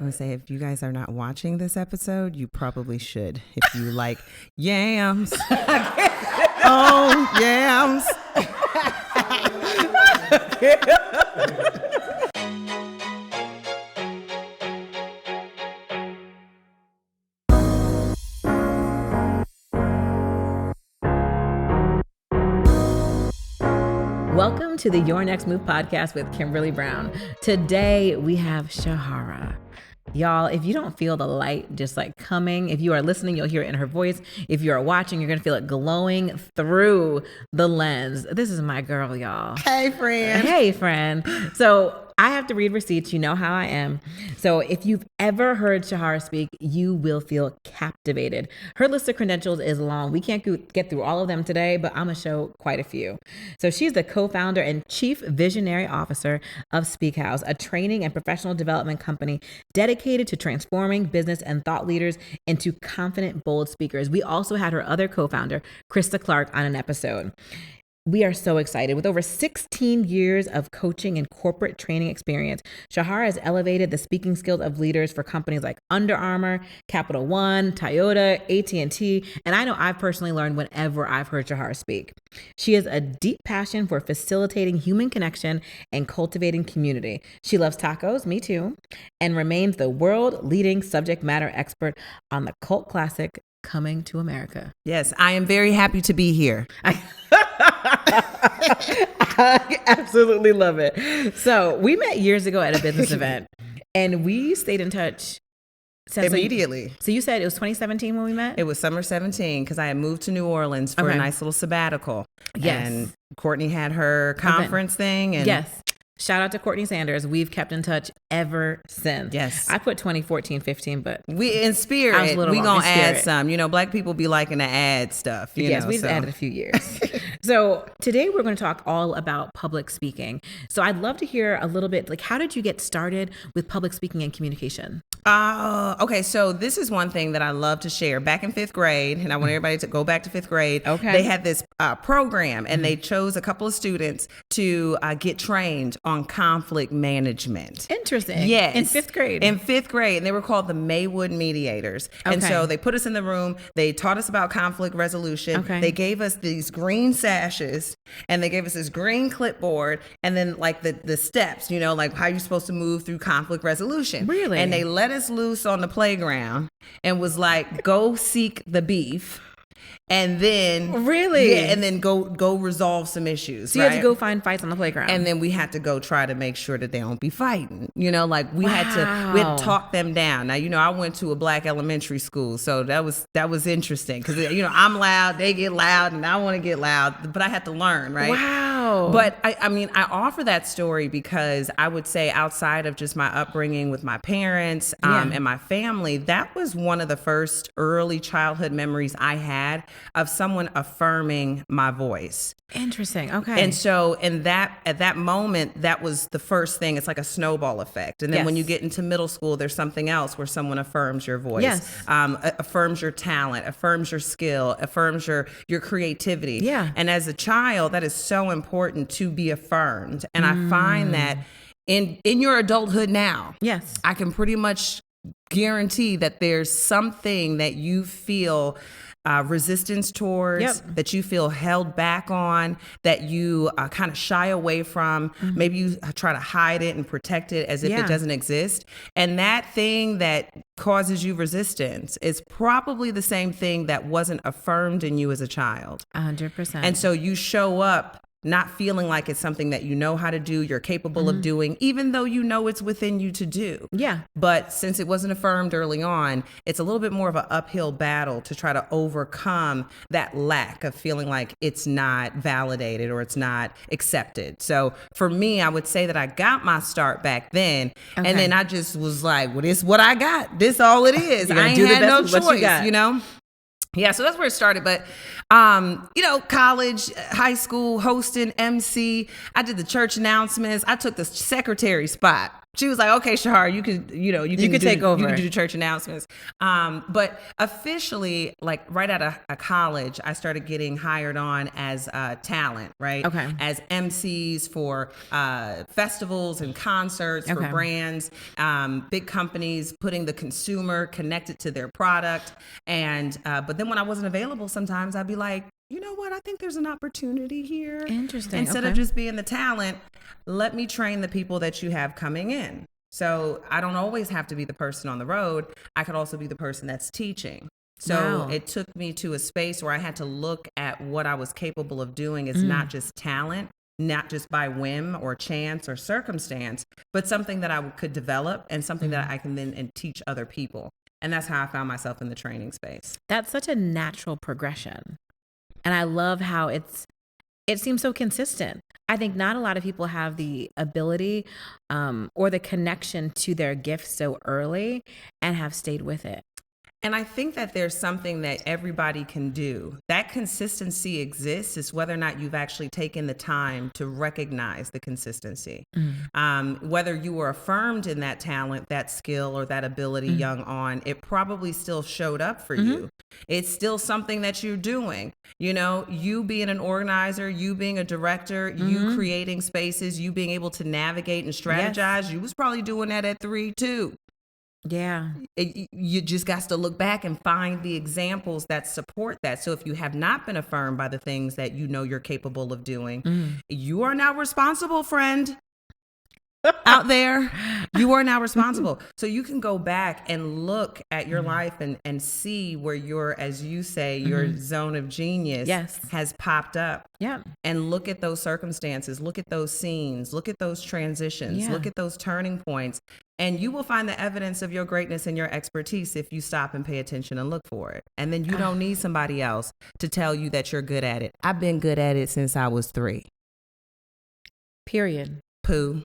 I would say if you guys are not watching this episode, you probably should. If you like yams. Oh, yams. Welcome to the Your Next Move podcast with Kimberly Brown. Today we have Sherhara. Y'all, if you don't feel the light just like coming, if you are listening, you'll hear it in her voice. If you are watching, you're going to feel it glowing through the lens. This is my girl, y'all. Hey, friend. Hey, friend. So I have to read receipts. You know how I am. So if you've ever heard Sherhara speak, you will feel captivated. Her list of credentials is long. We can't get through all of them today, but I'm going to show quite a few. So she's the co-founder and chief visionary officer of SpeakHaus, a training and professional development company dedicated to transforming business and thought leaders into confident, bold speakers. We also had her other co-founder, Krista Clark, on an episode. We are so excited. With over 16 years of coaching and corporate training experience, Sherhara has elevated the speaking skills of leaders for companies like Under Armour, Capital One, Toyota, AT&T, and I know I've personally learned whenever I've heard Sherhara speak. She has a deep passion for facilitating human connection and cultivating community. She loves tacos, me too, and remains the world-leading subject matter expert on the cult classic Coming to America. Yes, I am very happy to be here. I absolutely love it. So we met years ago at a business event and we stayed in touch Immediately. So you said it was 2017 when we met? It was summer 17 because I had moved to New Orleans for a nice little sabbatical. Yes. And Courtney had her conference thing. And yes. Shout out to Courtney Sanders. We've kept in touch ever since. Yes. I put 2014, 15, but we in spirit, we gonna add some. You know, Black people be liking to add stuff. Yes, we just added a few years. So today we're going to talk all about public speaking. So I'd love to hear a little bit, like, how did you get started with public speaking and communication? Okay, so this is one thing that I love to share. Back in 5th grade, and I want everybody to go back to 5th grade. Okay. They had this program, and they chose a couple of students to get trained on conflict management. Interesting. Yes. In 5th grade. In 5th grade, and they were called the Maywood Mediators. Okay. And so they put us in the room. They taught us about conflict resolution. Okay. They gave us these green sashes, and they gave us this green clipboard, and then like the steps, you know, like how you're supposed to move through conflict resolution. Really? And they let us loose on the playground and was like, go seek the beef. And then really, yeah, and then go resolve some issues. So you had to go find fights on the playground, and then we had to go try to make sure that they don't be fighting. You know, like we had to talk them down. Now, you know, I went to a Black elementary school, so that was interesting because you know I'm loud, they get loud, and I want to get loud, but I had to learn, right? Wow. But I mean, I offer that story because I would say outside of just my upbringing with my parents and my family, that was one of the first early childhood memories I had of someone affirming my voice. Interesting. Okay. And so at that moment, that was the first thing. It's like a snowball effect. And then when you get into middle school, there's something else where someone affirms your voice, affirms your talent, affirms your skill, affirms your creativity. Yeah. And as a child, that is so important to be affirmed. And I find that in your adulthood now, yes, I can pretty much guarantee that there's something that you feel resistance towards, that you feel held back on, that you kind of shy away from. Mm-hmm. Maybe you try to hide it and protect it as if it doesn't exist. And that thing that causes you resistance is probably the same thing that wasn't affirmed in you as a child. 100%. And so you show up not feeling like it's something that you know how to do, you're capable of doing, even though you know it's within you to do. Yeah. But since it wasn't affirmed early on, it's a little bit more of an uphill battle to try to overcome that lack of feeling like it's not validated or it's not accepted. So for me, I would say that I got my start back then. Okay. And then I just was like, well, this is what I got. This all it is. I ain't had no choice, you know? Yeah, so that's where it started. But, you know, college, high school, hosting, MC. I did the church announcements. I took the secretary spot. She was like, okay, Sherhara, you can take over. You can do church announcements. But officially, like right out of college, I started getting hired on as talent, right? Okay. As MCs for festivals and concerts for brands, big companies, putting the consumer connected to their product. And but then when I wasn't available, sometimes I'd be like, you know what? I think there's an opportunity here. Interesting. Instead of just being the talent, let me train the people that you have coming in. So I don't always have to be the person on the road. I could also be the person that's teaching. So it took me to a space where I had to look at what I was capable of doing as not just talent, not just by whim or chance or circumstance, but something that I could develop and something that I can then teach other people. And that's how I found myself in the training space. That's such a natural progression. And I love how it seems so consistent. I think not a lot of people have the ability or the connection to their gift so early and have stayed with it. And I think that there's something that everybody can do. That consistency exists. It's whether or not you've actually taken the time to recognize the consistency. Whether you were affirmed in that talent, that skill, or that ability young on, it probably still showed up for you. It's still something that you're doing. You know, you being an organizer, you being a director, you creating spaces, you being able to navigate and strategize. You was probably doing that at 3 too. Yeah. You just got to look back and find the examples that support that. So if you have not been affirmed by the things that you know you're capable of doing, you are now responsible, friend. Out there, you are now responsible. So you can go back and look at your life and see where your, as you say, your zone of genius has popped up. Yeah. And look at those circumstances, look at those scenes, look at those transitions, look at those turning points. And you will find the evidence of your greatness and your expertise if you stop and pay attention and look for it. And then you don't need somebody else to tell you that you're good at it. I've been good at it since I was 3. Period. Pooh.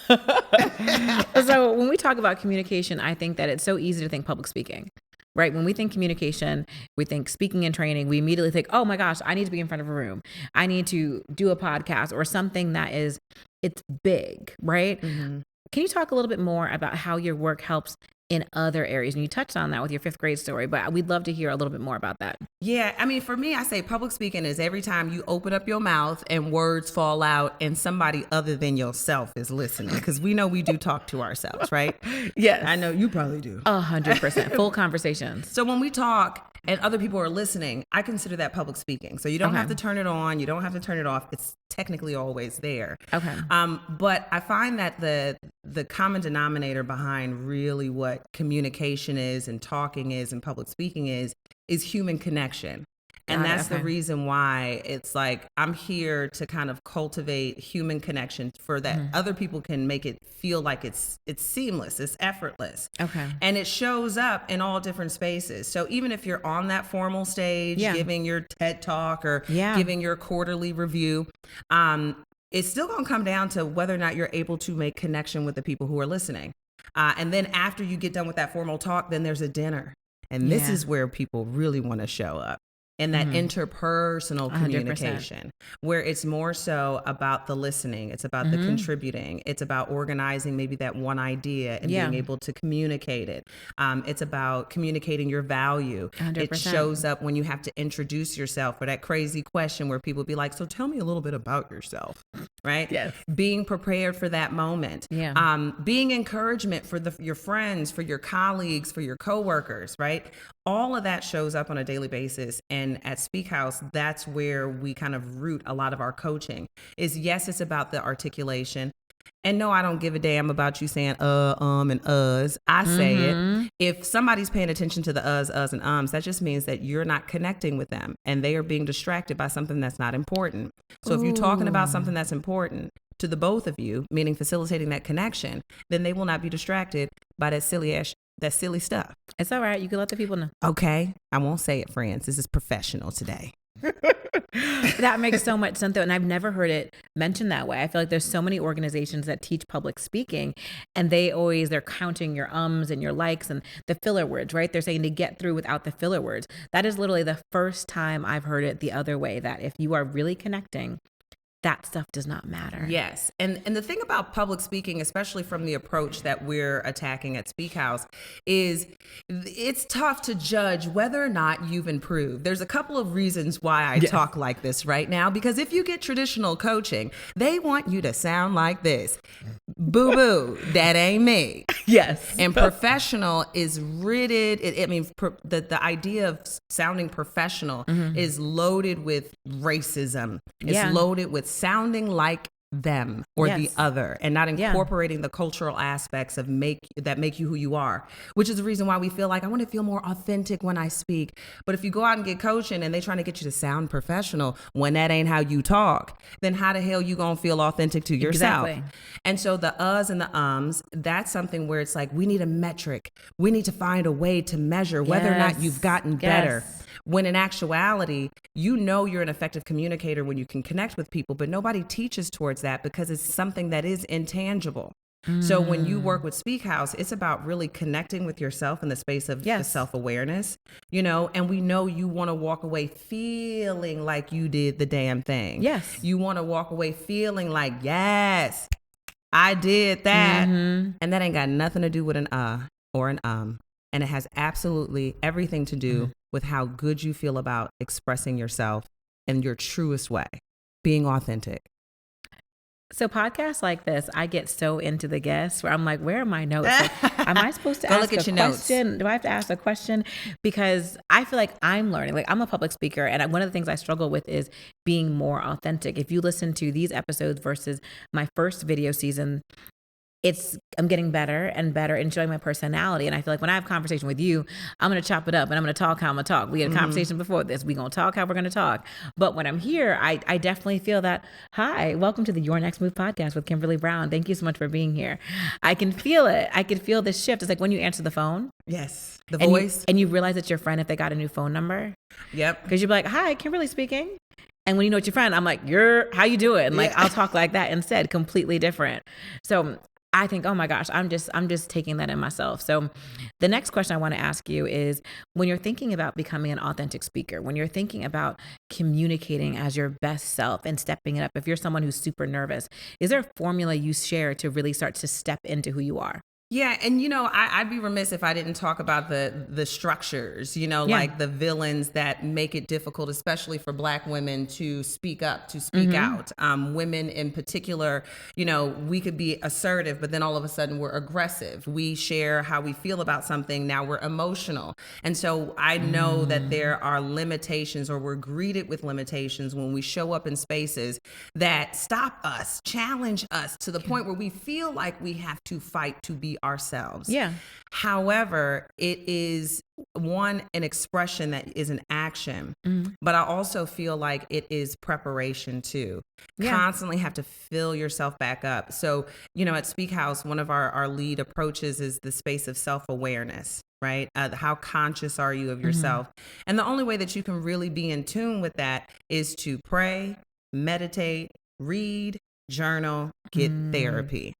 So when we talk about communication, I think that it's so easy to think public speaking, right? When we think communication, we think speaking and training, we immediately think, oh my gosh, I need to be in front of a room. I need to do a podcast or something that it's big, right? Can you talk a little bit more about how your work helps in other areas? And you touched on that with your 5th grade story, but we'd love to hear a little bit more about that. Yeah. I mean, for me, I say public speaking is every time you open up your mouth and words fall out and somebody other than yourself is listening. Because we know we do talk to ourselves, right? Yes. I know you probably do. 100%. Full conversations. So when we talk and other people are listening, I consider that public speaking. So you don't have to turn it on. You don't have to turn it off. It's technically always there. Okay. But I find that the common denominator behind really what communication is and talking is and public speaking is human connection. And that's the reason why it's like I'm here to kind of cultivate human connection for that other people can make it feel like it's seamless, it's effortless. Okay. And it shows up in all different spaces. So even if you're on that formal stage, giving your TED Talk or giving your quarterly review, it's still going to come down to whether or not you're able to make connection with the people who are listening. And then after you get done with that formal talk, then there's a dinner. And this is where people really want to show up. And that interpersonal communication, 100%. where it's more so about the listening. It's about the contributing. It's about organizing maybe that one idea and being able to communicate it. It's about communicating your value. 100%. It shows up when you have to introduce yourself or that crazy question where people be like, so tell me a little bit about yourself, right? Yes. Being prepared for that moment. Yeah. Being encouragement for your friends, for your colleagues, for your coworkers, right? All of that shows up on a daily basis. And at SpeakHaus, that's where we kind of root a lot of our coaching is yes, it's about the articulation. And no, I don't give a damn about you saying and uhs. I say it. If somebody's paying attention to the uhs, and ums, that just means that you're not connecting with them and they are being distracted by something that's not important. So if you're talking about something that's important to the both of you, meaning facilitating that connection, then they will not be distracted by that silly stuff. It's all right. You can let the people know. Okay. I won't say it, friends. This is professional today. That makes so much sense though. And I've never heard it mentioned that way. I feel like there's so many organizations that teach public speaking and they're counting your ums and your likes and the filler words, right? They're saying to get through without the filler words. That is literally the first time I've heard it the other way, that if you are really connecting, that stuff does not matter. Yes. And the thing about public speaking, especially from the approach that we're attacking at SpeakHaus, is it's tough to judge whether or not you've improved. There's a couple of reasons why I talk like this right now, because if you get traditional coaching, they want you to sound like this. Boo boo, that ain't me. Yes. And professional is ridded. The idea of sounding professional is loaded with racism. It's loaded with sounding like them or the other, and not incorporating the cultural aspects that make you who you are, which is the reason why we feel like I want to feel more authentic when I speak. But if you go out and get coaching and they trying to get you to sound professional when that ain't how you talk, then how the hell you gonna feel authentic to yourself? Exactly. And so the uhs and the ums, that's something where it's like we need a metric. We need to find a way to measure whether or not you've gotten better. When in actuality, you know you're an effective communicator when you can connect with people, but nobody teaches towards that because it's something that is intangible. So when you work with SpeakHaus, it's about really connecting with yourself in the space of the self-awareness, and we know you want to walk away feeling like you did the damn thing. Yes. You want to walk away feeling like, yes, I did that. And that ain't got nothing to do with an or an And it has absolutely everything to do with how good you feel about expressing yourself in your truest way, being authentic. So podcasts like this, I get so into the guests where I'm like, where are my notes? Like, am I supposed to ask a question? Notes. Do I have to ask a question? Because I feel like I'm learning. Like, I'm a public speaker, and one of the things I struggle with is being more authentic. If you listen to these episodes versus my first video season, I'm getting better and better, enjoying my personality. And I feel like when I have a conversation with you, I'm going to chop it up and I'm going to talk how I'm going to talk. We had a conversation before this. We're going to talk how we're going to talk. But when I'm here, I definitely feel that, hi, welcome to the Your Next Move podcast with Kimberly Brown. Thank you so much for being here. I can feel it. I can feel this shift. It's like when you answer the phone. Yes. The voice. And you realize it's your friend if they got a new phone number. Yep. Because you'll be like, hi, Kimberly speaking. And when you know it's your friend, I'm like, how you doing? And I'll talk like that instead, completely different. So I think, oh my gosh, I'm just taking that in myself. So the next question I want to ask you is, when you're thinking about becoming an authentic speaker, when you're thinking about communicating as your best self and stepping it up, if you're someone who's super nervous, is there a formula you share to really start to step into who you are? Yeah. And, I'd be remiss if I didn't talk about the structures, like the villains that make it difficult, especially for Black women to speak up, to speak out. Women in particular, we could be assertive, but then all of a sudden we're aggressive. We share how we feel about something. Now we're emotional. And so I know that there are limitations, or we're greeted with limitations when we show up in spaces that stop us, challenge us to the point where we feel like we have to fight to be ourselves. Yeah. However, it is an expression that is an action, but I also feel like it is preparation too. Constantly have to fill yourself back up. So, at SpeakHaus, one of our lead approaches is the space of self-awareness, right? How conscious are you of yourself? And the only way that you can really be in tune with that is to pray, meditate, read, journal, get therapy.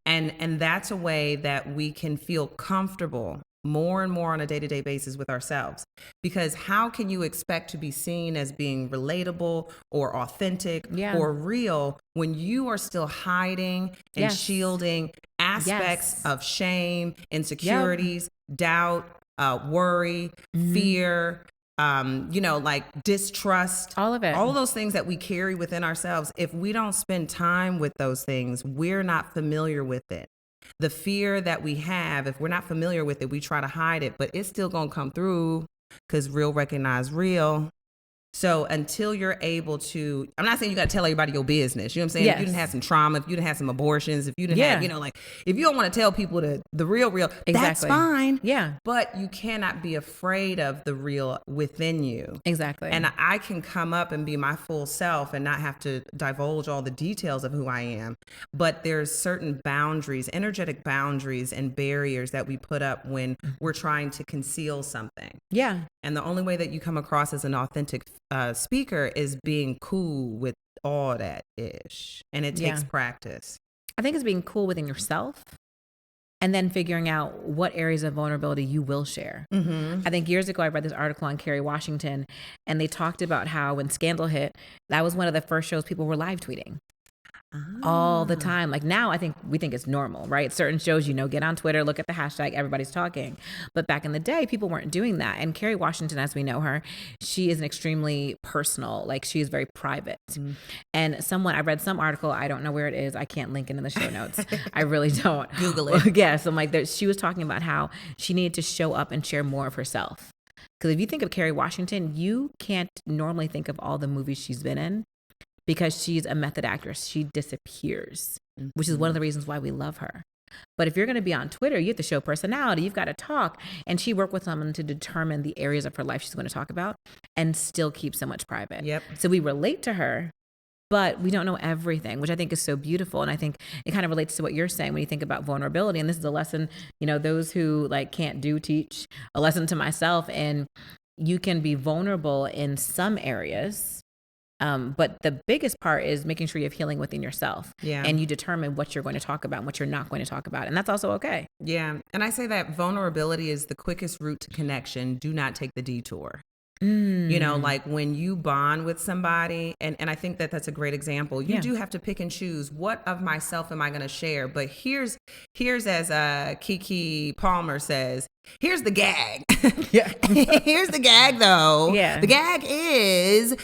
And that's a way that we can feel comfortable more and more on a day-to-day basis with ourselves. Because how can you expect to be seen as being relatable or authentic or real when you are still hiding and shielding aspects of shame, insecurities, doubt, worry, fear, distrust, all of it, all of those things that we carry within ourselves. If we don't spend time with those things, we're not familiar with it. The fear that we have, if we're not familiar with it, we try to hide it, but it's still going to come through because real recognize real. So until you're able to, I'm not saying you got to tell everybody your business. You know what I'm saying? If you didn't have some trauma, if you didn't have some abortions, if you didn't have, if you don't want to tell people the real, that's fine. Yeah. But you cannot be afraid of the real within you. Exactly. And I can come up and be my full self and not have to divulge all the details of who I am. But there's certain boundaries, energetic boundaries and barriers that we put up when we're trying to conceal something. Yeah. And the only way that you come across as an authentic speaker is being cool with all that ish. And it takes practice. I think it's being cool within yourself. and then figuring out what areas of vulnerability you will share. I think years ago, I read this article on Kerry Washington, and they talked about how when Scandal hit, that was one of the first shows people were live tweeting. All the time. Like now, we think it's normal, right? Certain shows, get on Twitter, look at the hashtag, everybody's talking. But back in the day, people weren't doing that. And Kerry Washington, as we know her, she is an extremely personal, like she is very private. And I read some article, I don't know where it is. I can't link it in the show notes. I really don't. Google it. Yes. I'm like, she was talking about how she needed to show up and share more of herself. Because if you think of Kerry Washington, you can't normally think of all the movies she's been in. Because she's a method actress. She disappears, which is one of the reasons why we love her. But if you're going to be on Twitter, you have to show personality. You've got to talk. And she worked with someone to determine the areas of her life she's going to talk about and still keep so much private. Yep. So we relate to her, but we don't know everything, which I think is so beautiful. And I think it kind of relates to what you're saying when you think about vulnerability. And this is a lesson, those who can't teach, a lesson to myself. And you can be vulnerable in some areas. But the biggest part is making sure you have healing within yourself. Yeah. And you determine what you're going to talk about and what you're not going to talk about. And that's also okay. Yeah. And I say that vulnerability is the quickest route to connection. Do not take the detour. Like when you bond with somebody, and I think that that's a great example. You do have to pick and choose, what of myself am I going to share? But here's as Kiki Palmer says, here's the gag. Yeah. Here's the gag, though. Yeah. The gag is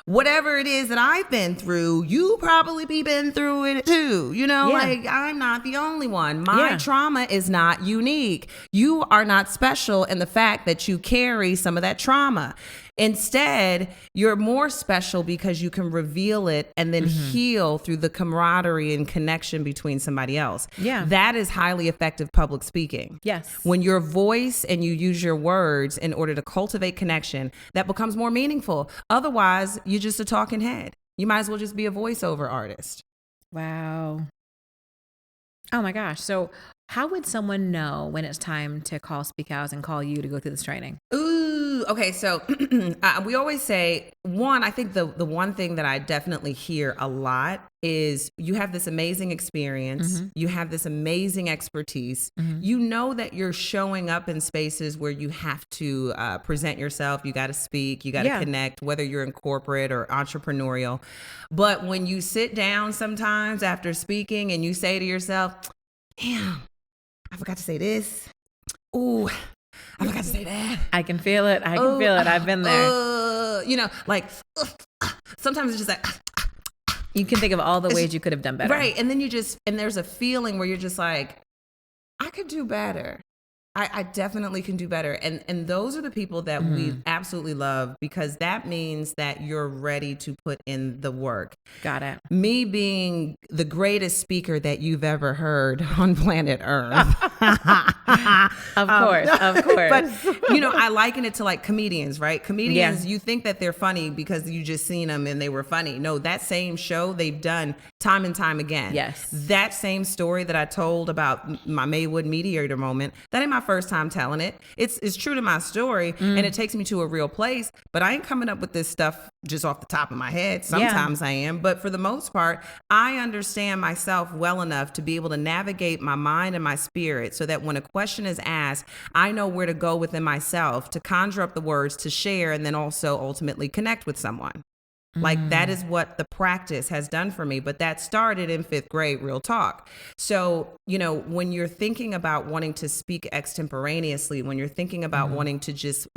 whatever it is that I've been through, you probably been through it too. Like I'm not the only one. My trauma is not unique. You are not special in the fact that you carry some of that trauma. Instead, you're more special because you can reveal it and then heal through the camaraderie and connection between somebody else. Yeah. That is highly effective public speaking. Yes. When your voice and you use your words in order to cultivate connection, that becomes more meaningful. Otherwise, you're just a talking head. You might as well just be a voiceover artist. Wow. Oh my gosh. So how would someone know when it's time to call SpeakHaus and call you to go through this training? Ooh, okay. So we always say, I think the one thing that I definitely hear a lot is you have this amazing experience. You have this amazing expertise. You know that you're showing up in spaces where you have to present yourself. You got to speak, you got to connect, whether you're in corporate or entrepreneurial. But when you sit down sometimes after speaking and you say to yourself, damn, I forgot to say this. Ooh, I forgot to say that. I can feel it. I can feel it. I've been there. Sometimes it's just like, you can think of all the ways you could have done better. Right. And then and there's a feeling where you're just like, I could do better. I definitely can do better. And those are the people that we absolutely love, because that means that you're ready to put in the work. Got it. Me being the greatest speaker that you've ever heard on planet Earth. Of course. But, I liken it to like comedians, right? Comedians, you think that they're funny because you just seen them and they were funny. No, that same show they've done time and time again. Yes. That same story that I told about my Maywood Mediator moment, that ain't my first time telling it. It's true to my story, and it takes me to a real place, but I ain't coming up with this stuff just off the top of my head. Sometimes I am, but for the most part, I understand myself well enough to be able to navigate my mind and my spirit so that when a question is asked, I know where to go within myself to conjure up the words to share and then also ultimately connect with someone. Like that is what the practice has done for me. But that started in 5th grade, real talk. So, when you're thinking about wanting to speak extemporaneously, when you're thinking about wanting to just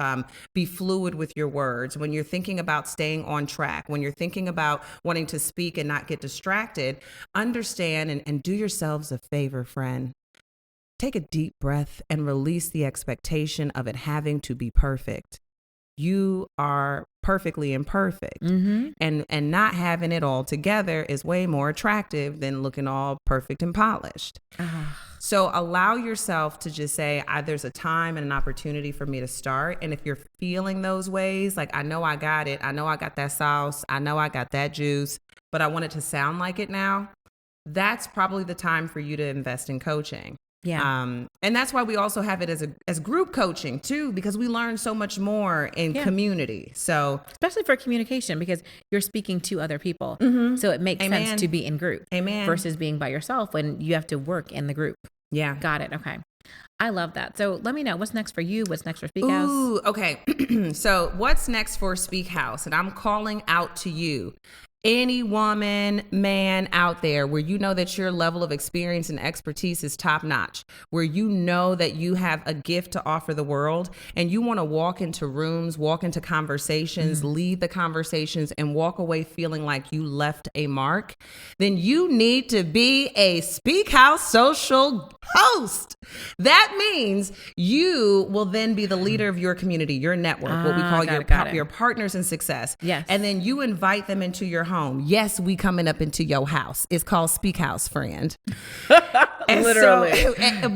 be fluid with your words, when you're thinking about staying on track, when you're thinking about wanting to speak and not get distracted, understand and do yourselves a favor, friend. Take a deep breath and release the expectation of it having to be perfect. You are perfectly imperfect, and not having it all together is way more attractive than looking all perfect and polished. So allow yourself to just say, there's a time and an opportunity for me to start. And if you're feeling those ways, like, I know I got it, I know I got that sauce, I know I got that juice, but I want it to sound like it now, that's probably the time for you to invest in coaching. Yeah. And that's why we also have it as group coaching too, because we learn so much more in community. So especially for communication, because you're speaking to other people. So it makes sense to be in group versus being by yourself when you have to work in the group. Yeah. Got it. Okay. I love that. So let me know what's next for you. What's next for SpeakHaus? Ooh, okay. So what's next for SpeakHaus? And I'm calling out to you. Any woman, man out there where you know that your level of experience and expertise is top notch, where you know that you have a gift to offer the world and you want to walk into rooms, walk into conversations, lead the conversations and walk away feeling like you left a mark, then you need to be a SpeakHaus social host. That means you will then be the leader of your community, your network, what we call your partners in success. Yes. And then you invite them into your home. Yes, we coming up into your house. It's called SpeakHaus, friend. Literally.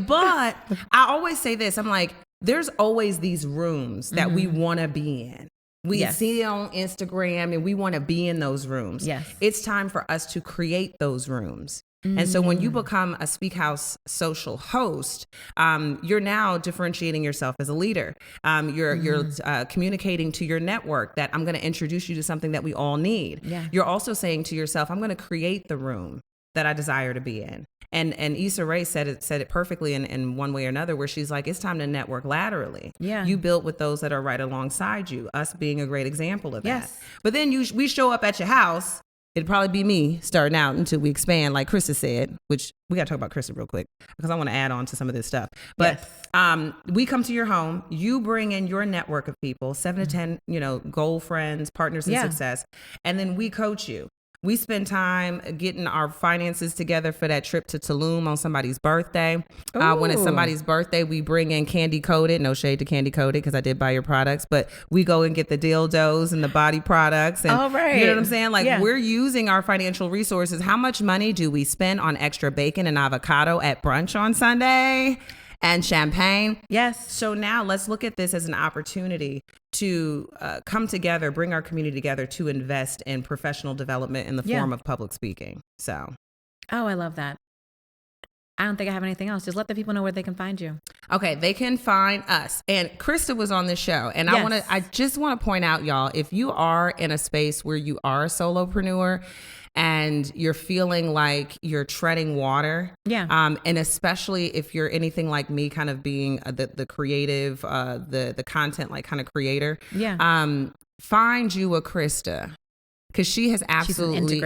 But I always say this. I'm like, there's always these rooms that we want to be in. We see it on Instagram and we want to be in those rooms. Yes. It's time for us to create those rooms. And so when you become a SpeakHaus social host, you're now differentiating yourself as a leader. You're communicating to your network that I'm going to introduce you to something that we all need. Yeah. You're also saying to yourself, I'm going to create the room that I desire to be in. And Issa Rae said it perfectly in one way or another, where she's like, it's time to network laterally. Yeah. You build with those that are right alongside you, us being a great example of that. Yes. But then we show up at your house. It'd probably be me starting out until we expand, like Krista said, which we got to talk about Krista real quick because I want to add on to some of this stuff. But we come to your home, you bring in your network of people, 7 to 10, goal friends, partners in success, and then we coach you. We spend time getting our finances together for that trip to Tulum on somebody's birthday. When it's somebody's birthday, we bring in Candy Coated. No shade to Candy Coated because I did buy your products, but we go and get the dildos and the body products. And all right. You know what I'm saying? Like we're using our financial resources. How much money do we spend on extra bacon and avocado at brunch on Sunday? And champagne. Yes. So now let's look at this as an opportunity to come together, bring our community together to invest in professional development in the form of public speaking. So. Oh, I love that. I don't think I have anything else. Just let the people know where they can find you. Okay, they can find us. And Krista was on this show. And I just want to point out, y'all, if you are in a space where you are a solopreneur and you're feeling like you're treading water, and especially if you're anything like me, kind of being the creative, the content like kind of creator, find you a Krista. Because she has absolutely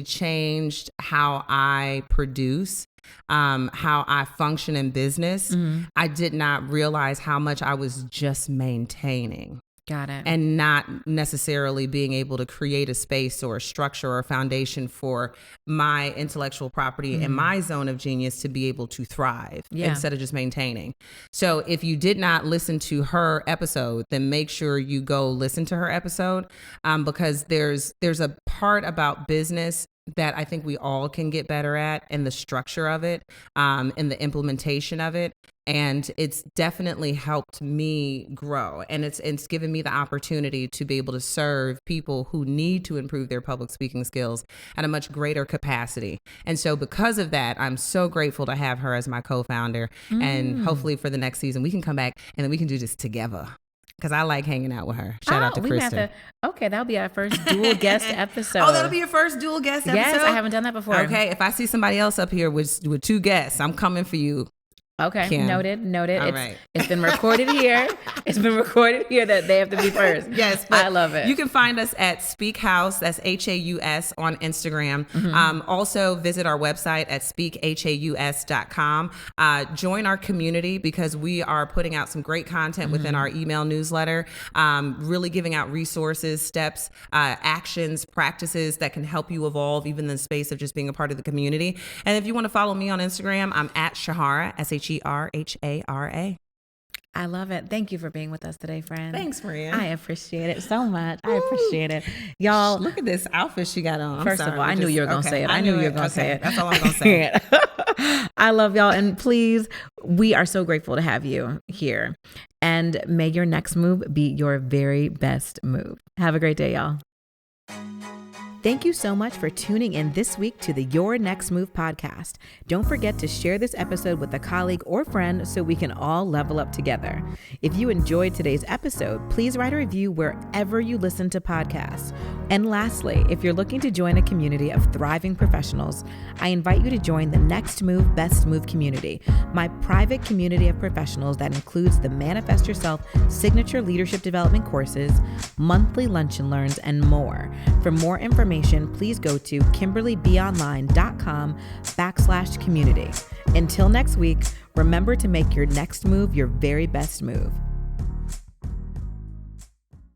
changed how I produce, how I function in business. I did not realize how much I was just maintaining. Got it. And not necessarily being able to create a space or a structure or a foundation for my intellectual property and my zone of genius to be able to thrive instead of just maintaining. So if you did not listen to her episode, then make sure you go listen to her episode, because there's a part about business that I think we all can get better at, and the structure of it, and the implementation of it. And it's definitely helped me grow. And it's given me the opportunity to be able to serve people who need to improve their public speaking skills at a much greater capacity. And so because of that, I'm so grateful to have her as my co-founder. And hopefully for the next season, we can come back and then we can do this together. Because I like hanging out with her. Shout out to Krista. Okay, that'll be our first dual guest episode. Oh, that'll be your first dual guest episode? Yes, I haven't done that before. Okay, if I see somebody else up here with 2 guests, I'm coming for you. Okay, Kim. noted. All right. It's been recorded here. It's been recorded here that they have to be first. Yes, I love it. You can find us at SpeakHaus, that's HAUS on Instagram. Also visit our website at speakhaus.com. Join our community because we are putting out some great content within our email newsletter, really giving out resources, steps, actions, practices that can help you evolve even in the space of just being a part of the community. And if you want to follow me on Instagram, I'm at Sherhara, SHERHARA. I love it. Thank you for being with us today, friend. Thanks, friend. I appreciate it so much. I appreciate it. Y'all, look at this outfit she got on. First of all, I knew you were going to say it. I knew you were going to say it. That's all I'm going to say. I love y'all. And please, we are so grateful to have you here. And may your next move be your very best move. Have a great day, y'all. Thank you so much for tuning in this week to the Your Next Move podcast. Don't forget to share this episode with a colleague or friend so we can all level up together. If you enjoyed today's episode, please write a review wherever you listen to podcasts. And lastly, if you're looking to join a community of thriving professionals, I invite you to join the Next Move Best Move community, my private community of professionals that includes the Manifest Yourself signature leadership development courses, monthly lunch and learns, and more. For more information, please go to kimberlybeonline.com/community. Until next week, remember to make your next move your very best move.